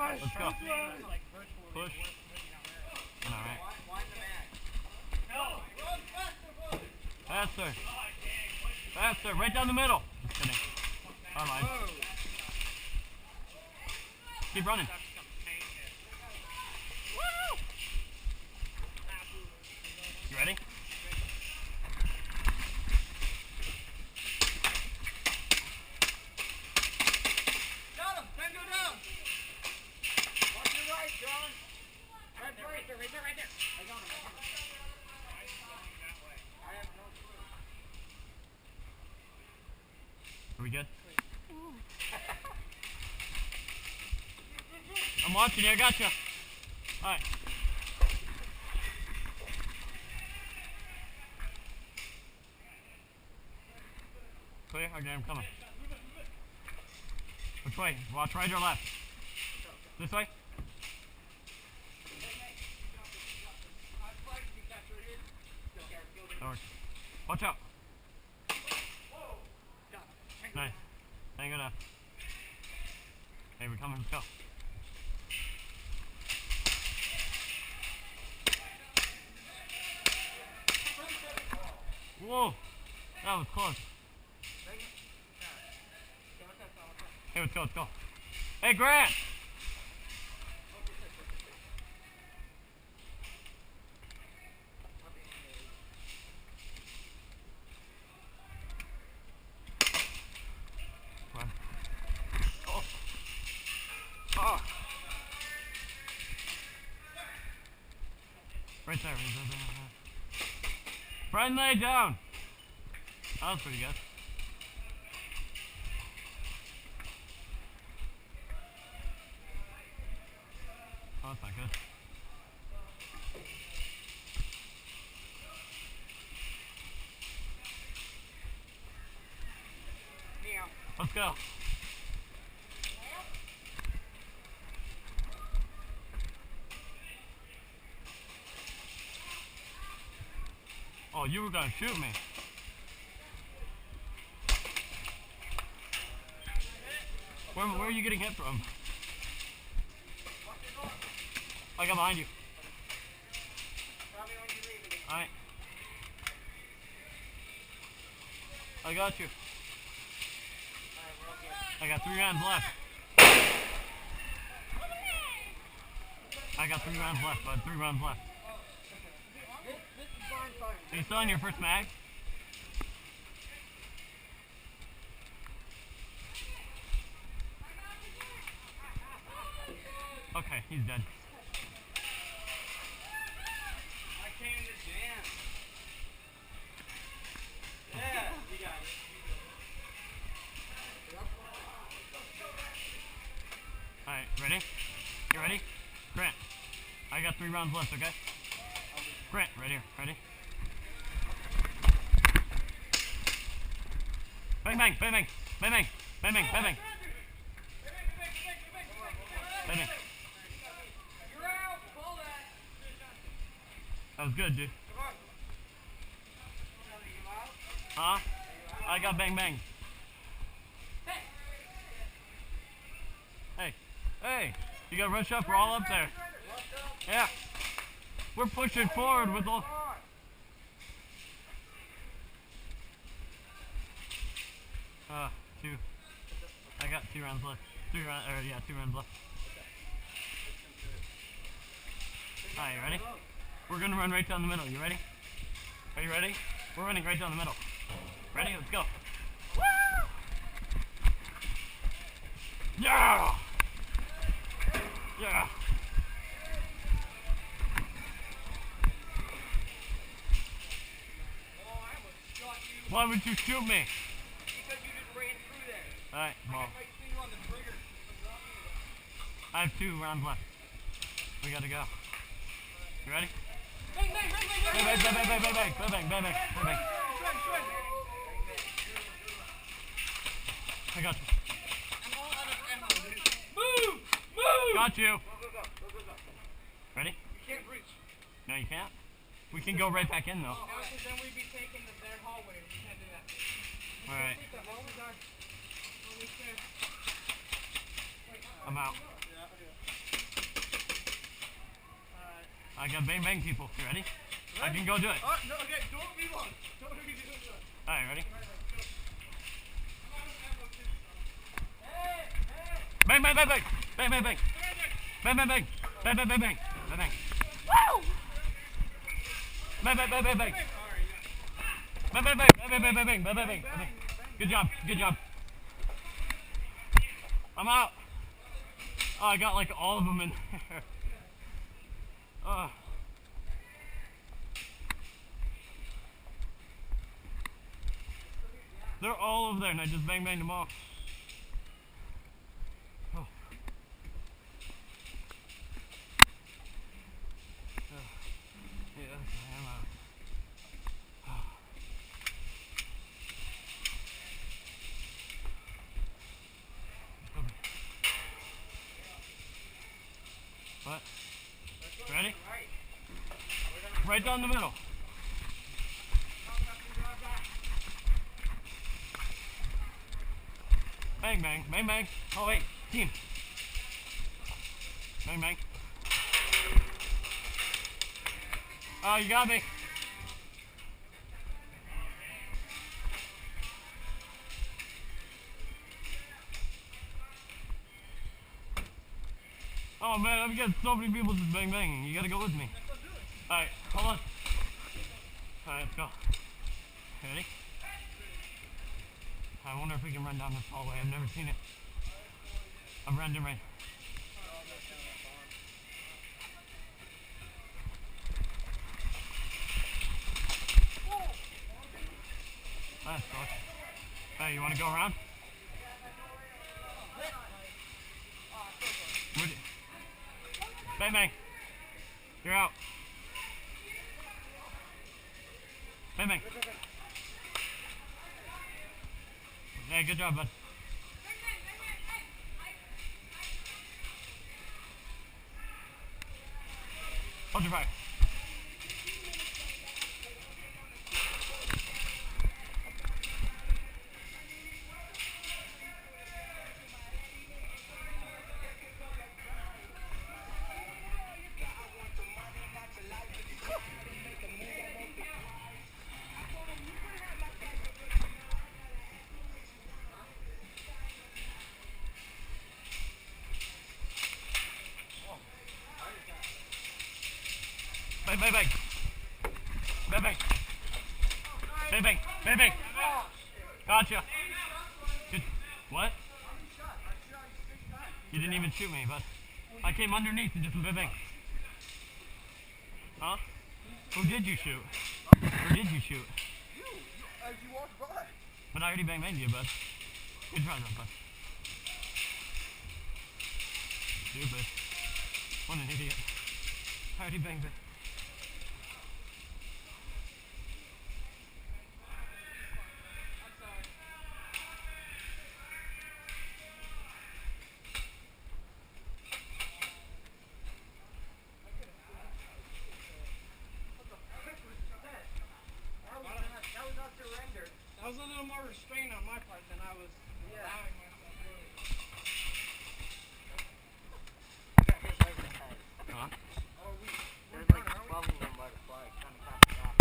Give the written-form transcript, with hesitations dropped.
Let's go. Push. Alright. Faster. Faster. Right down the middle. Just kidding. Alright. Keep running. Woo! You ready? Got him! Time to go down! Watch your right, John! Right there. I got him. I have no clue. Are we good? I'm watching you, I got you. Alright. Clear? Okay, I'm coming. Which way? Watch right or left? This way? That works. Watch out. Nice. Hang it up. Hey, we're coming. Let's go. Whoa! That was close. Hey, let's go. Hey, Grant! Run. Oh! Oh! Right there. Friend, lay down! That was pretty good. Oh, that's not good. Let's go. Oh, you were gonna shoot me. Where are you getting hit from? I got behind you. Alright. I got you. I got 3 rounds left. I got 3 rounds left, bud. 3 rounds left. Are you still on your first mag? Okay, he's dead. I came to jam. Yeah, you got it. Alright, ready? You ready? Grant, I got 3 rounds left, okay? Grant, right here. Ready? Bang, bang, bang, bang, bang, bang, bang, bang, bang, bang. Bang, bang. That was good, dude. Huh? I got bang, bang. Hey, hey, you got rush up, we're all up there. Yeah. We're pushing forward with all... 2. I got 2 rounds left. 2 rounds, or yeah, 2 rounds left. Alright, you ready? We're gonna run right down the middle. You ready? Are you ready? We're running right down the middle. Ready? Let's go. Woo! Yeah! Yeah! Why would you shoot me? Because you just ran through there. Alright, well. I see you on the trigger. I have 2 rounds left. We gotta go. You ready? Bang, bang, bang, bang, Bang, bang, bang, bang, bang, bang, bang, bang, bang, bang, bang. I got you. I'm all out of ammo. Move! Move! Got you. Go. Ready? You can't reach. No, you can't. We can go right back in though. No, because then we'd be taking their hallway. We can't do that. Alright. Take the hallway, guys. I'm out. Yeah, okay. I got bang bang people. You ready? I can go do it. Oh, no, okay, don't be long. Don't be long. Alright, ready? Hey! Bang bang bang bang! Bang bang bang! Bang bang bang! Bang bang bang bang! Bang bang! Woo! Bang bang bang bang bang! Bang bang bang! Bang bang bang bang bang! Bang bang bang! Good job, good job. I'm out. Oh, I got like all of them in there. They're all over there and I just bang banged them off. Oh. Yes, I am out. What? Ready? Right down the middle. Bang bang, bang bang. Oh wait, team. Bang bang. Oh, you got me. Oh man, I'm getting so many people just bang banging. You gotta go with me. Alright, hold on. Alright, let's go. Ready? I wonder if we can run down this hallway. I've never seen it. I'm running right. That's good. Hey, you wanna go around? Bang bang. You're out. Bang bang. Hey, good job, bud. Hold your fire. Bang, bang, bang. Bang, bang. Bang, bang. Bang, bang. Gotcha. Good. What? You didn't even shoot me, but I came underneath and just bang, bang. Huh? Who did you shoot? Where did you shoot? You, as you walked by. But I already bang banged you, bud. Good try though, bud. Stupid. What an idiot. I already banged it. I was a little more restrained on my part than I was allowing myself to. Huh?